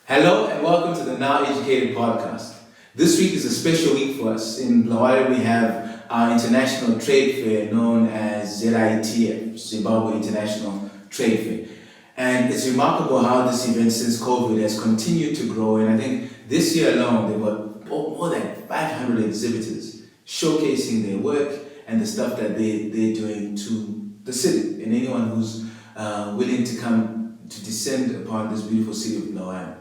Hello and welcome to the Now Educated podcast. This week is a special week for us. In Blawayo we have our international trade fair known as ZITF, Zimbabwe International Trade Fair. And it's remarkable how this event since COVID has continued to grow, and I think this year alone there were more than 500 exhibitors showcasing their work and the stuff that they're doing to the city and anyone who's willing to come to descend upon this beautiful city of Blawayo.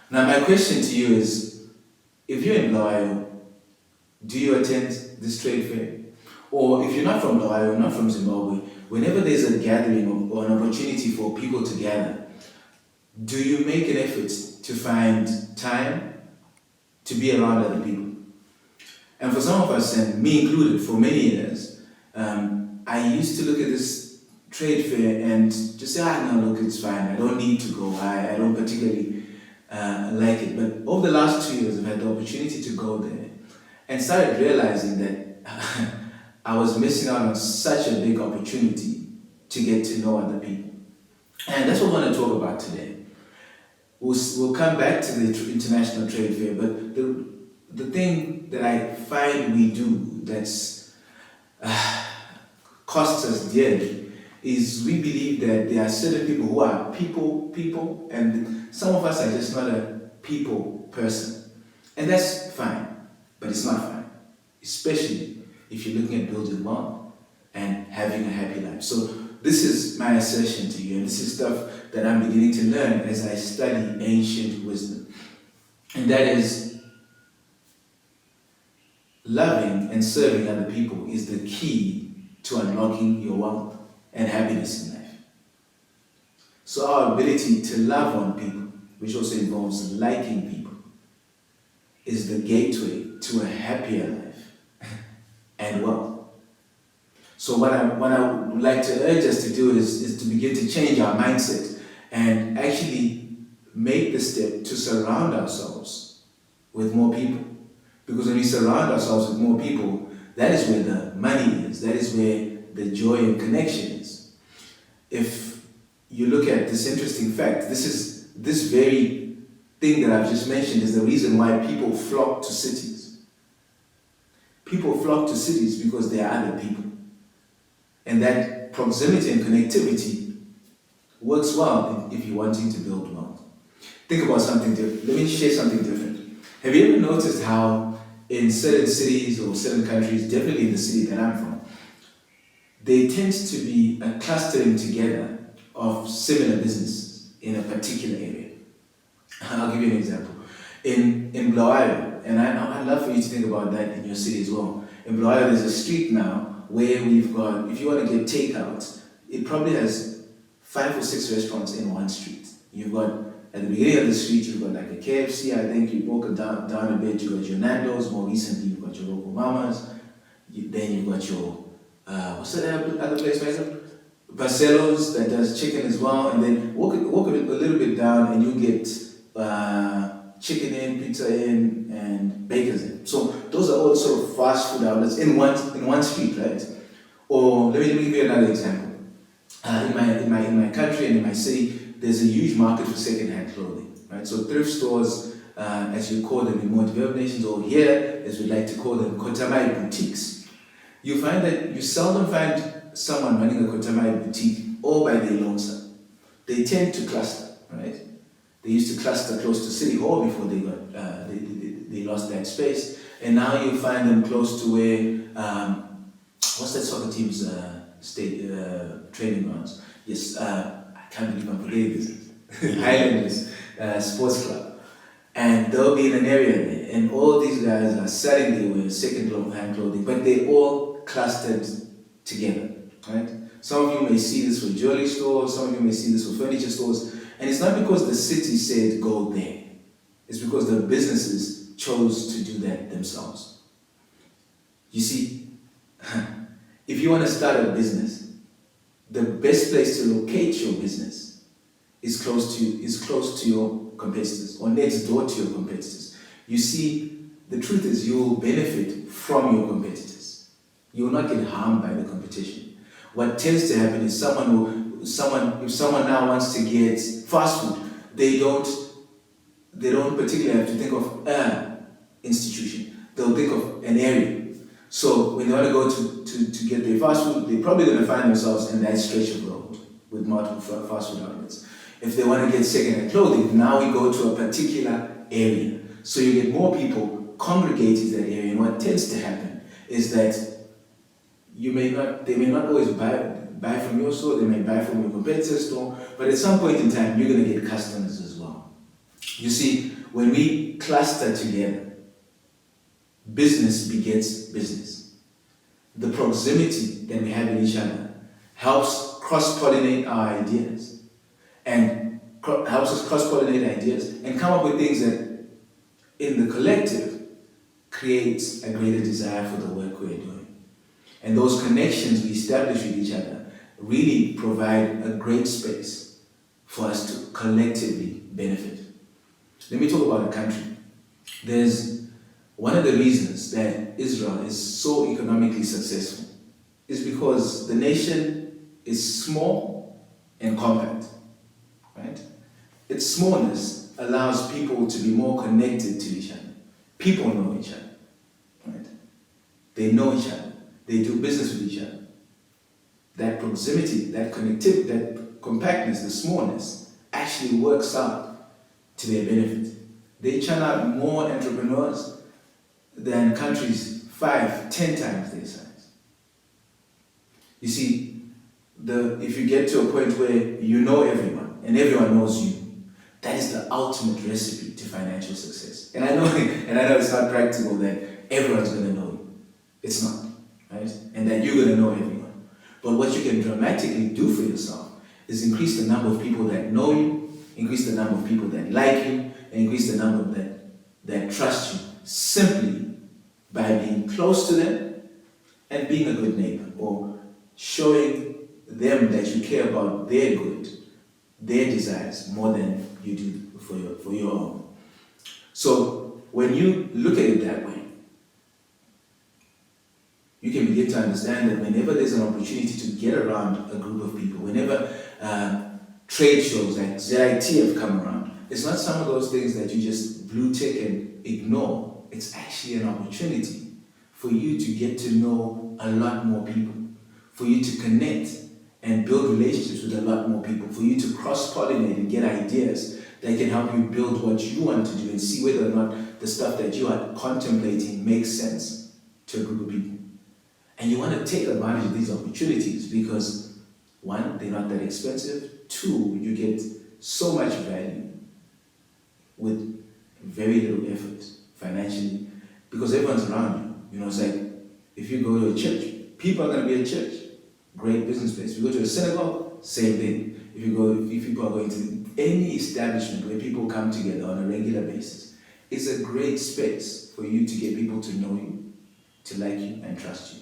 Now my question to you is, if you're in Blawayo, do you attend this trade fair? Or if you're not from Blawayo, not from Zimbabwe, whenever there's a gathering or an opportunity for people to gather, do you make an effort to find time to be around other people? And for some of us, and me included, for many years, I used to look at this trade fair and just say, no, look, it's fine, I don't need to go, I don't particularly like it. But over the last 2 years, I've had the opportunity to go there and started realizing that I was missing out on such a big opportunity to get to know other people. And that's what we're going to talk about today. We'll come back to the international trade fair, but the thing that I find we do that's costs us dearly is we believe that there are certain people who are people, and some of us are just not a people person. And that's fine, but it's not fine, especially if you're looking at building wealth and having a happy life. So this is my assertion to you, and this is stuff that I'm beginning to learn as I study ancient wisdom. And that is, loving and serving other people is the key to unlocking your wealth and happiness in life. So our ability to love on people, which also involves liking people, is the gateway to a happier life and wealth. So what I would like to urge us to do is to begin to change our mindset and actually make the step to surround ourselves with more people. Because when we surround ourselves with more people, that is where the money is, that is where the joy and connection is. If you look at this interesting fact, this very thing that I've just mentioned is the reason why people flock to cities. People flock to cities because there are other people. And that proximity and connectivity works well if you're wanting to build wealth. Think about something different. Let me share something different. Have you ever noticed how in certain cities or certain countries, definitely in the city that I'm from, there tends to be a clustering together of similar businesses in a particular area? I'll give you an example. In Blawayo, and I'd love for you to think about that in your city as well. In Blawayo, there's a street now where we've got, if you want to get takeout, it probably has 5 or 6 restaurants in one street. You've got, at the beginning of the street, you've got like a KFC, I think you walk down a bit, you've got your Nando's, more recently you've got your local Mamas, then you've got your, what's that other place, right? Barcelos that does chicken as well, and then walk a little bit down and you get chicken in, pizza in, and bakers in. So those are all sort of fast food outlets in one street, right? Or let me give you another example. In my country and in my city, there's a huge market for second-hand clothing, right? So thrift stores, as you call them in more developed nations, or here, as we like to call them, kotamai boutiques. You find that you seldom find someone running a kotamai boutique all by their lonesome. They tend to cluster, right? They used to cluster close to City Hall before they got they lost that space, and now you find them close to where what's that soccer team's state training grounds? Yes, I can't believe I'm forgetting this. Highlanders Sports Club, and they'll be in an area there, and all these guys are selling their second-hand clothing, but they all clustered together, right? Some of you may see this for jewelry stores, some of you may see this for furniture stores, and it's not because the city said go there. It's because the businesses chose to do that themselves. You see, if you want to start a business, the best place to locate your business is close to your competitors or next door to your competitors. You see, the truth is you will benefit from your competitors. You will not get harmed by the competition. What tends to happen is if someone now wants to get fast food, they don't they don't particularly have to think of an institution. They'll think of an area. So when they want to go to get their fast food, they're probably going to find themselves in that stretch of road with multiple fast food outlets. If they want to get second-hand clothing, now we go to a particular area. So you get more people congregating in that area. And what tends to happen is that they may not always buy from your store, they may buy from your competitor's store, but at some point in time, you're going to get customers as well. You see, when we cluster together, business begets business. The proximity that we have in each other helps cross-pollinate our ideas and helps us cross-pollinate ideas and come up with things that in the collective creates a greater desire for the work we're doing. And those connections we establish with each other really provide a great space for us to collectively benefit. Let me talk about a country. There's one of the reasons that Israel is so economically successful is because the nation is small and compact, right? Its smallness allows people to be more connected to each other. People know each other, right? They know each other. They do business with each other. That proximity, that connectivity, that compactness, the smallness, actually works out to their benefit. They churn out more entrepreneurs than countries 5, 10 times their size. You see, if you get to a point where you know everyone and everyone knows you, that is the ultimate recipe to financial success. And I know it's not practical that everyone's going to know you. It's not, right? And that you're going to know everyone. But what you can dramatically do for yourself is increase the number of people that know you, increase the number of people that like you, and increase the number that trust you simply by being close to them and being a good neighbor, or showing them that you care about their good, their desires, more than you do for your own. So when you look at it that way, you can begin to understand that whenever there's an opportunity to get around a group of people, whenever trade shows like ZIT have come around, it's not some of those things that you just blue tick and ignore. It's actually an opportunity for you to get to know a lot more people, for you to connect and build relationships with a lot more people, for you to cross-pollinate and get ideas that can help you build what you want to do and see whether or not the stuff that you are contemplating makes sense to a group of people. And you want to take advantage of these opportunities because, one, they're not that expensive. Two, you get so much value with very little effort financially because everyone's around you. You know, it's like if you go to a church, people are going to be at church. Great business place. If you go to a synagogue, same thing. If people are going to any establishment where people come together on a regular basis, it's a great space for you to get people to know you, to like you, and trust you.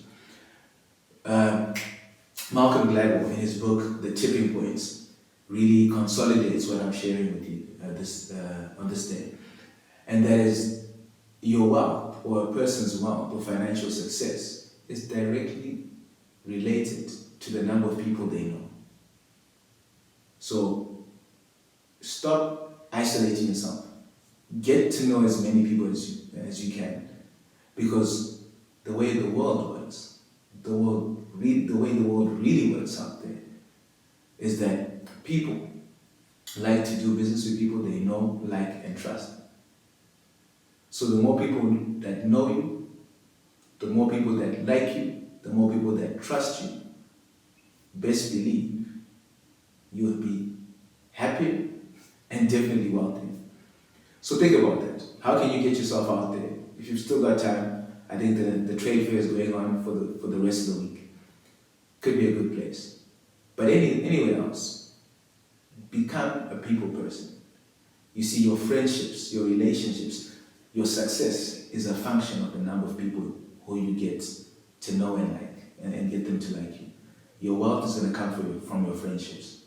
Malcolm Gladwell, in his book, The Tipping Points, really consolidates what I'm sharing with you on this day. And that is your wealth, or a person's wealth, or financial success, is directly related to the number of people they know. So stop isolating yourself. Get to know as many people as you can, because the way the world works, the way the world really works out there, is that people like to do business with people they know, like, and trust. So the more people that know you, the more people that like you, the more people that trust you, best believe you will be happy and definitely wealthy. So think about that. How can you get yourself out there? If you've still got time, I think the trade fair is going on for the rest of the week. Could be a good place. But anywhere else, become a people person. You see, your friendships, your relationships, your success is a function of the number of people who you get to know and like, and get them to like you. Your wealth is going to come from your friendships.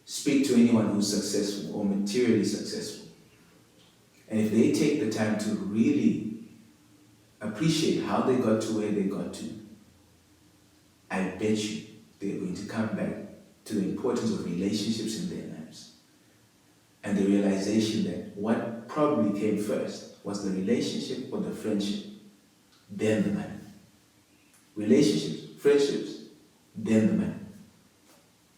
Speak to anyone who's successful or materially successful. And if they take the time to really appreciate how they got to where they got to, I bet you they're going to come back to the importance of relationships in their lives. And the realization that what probably came first was the relationship or the friendship, then the money. Relationships, friendships, then the money.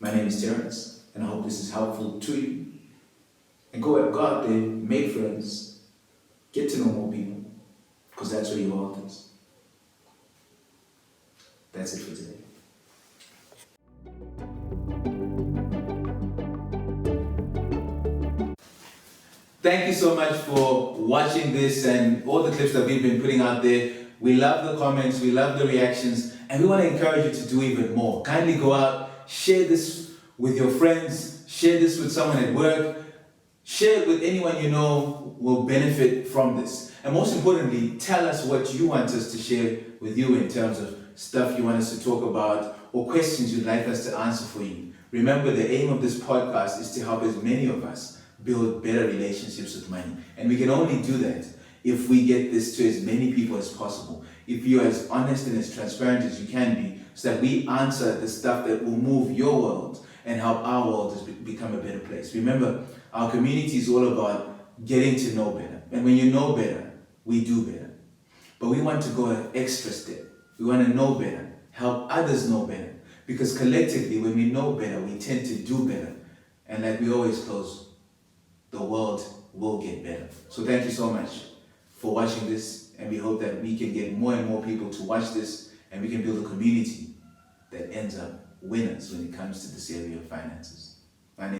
My name is Terrence, and I hope this is helpful to you. And go out there, make friends, get to know more people, because that's where your wealth is. That's it for today. Thank you so much for watching this and all the clips that we've been putting out there. We love the comments, we love the reactions, and we want to encourage you to do even more. Kindly go out, share this with your friends, share this with someone at work, share it with anyone you know will benefit from this. And most importantly, tell us what you want us to share with you in terms of stuff you want us to talk about or questions you'd like us to answer for you. Remember, the aim of this podcast is to help as many of us build better relationships with money. And we can only do that if we get this to as many people as possible. If you're as honest and as transparent as you can be, so that we answer the stuff that will move your world and help our world become a better place. Remember, our community is all about getting to know better. And when you know better, we do better. But we want to go an extra step. We want to know better, help others know better. Because collectively, when we know better, we tend to do better. And like we always close, the world will get better. So thank you so much for watching this, and we hope that we can get more and more people to watch this, and we can build a community that ends up winners when it comes to this area of finances.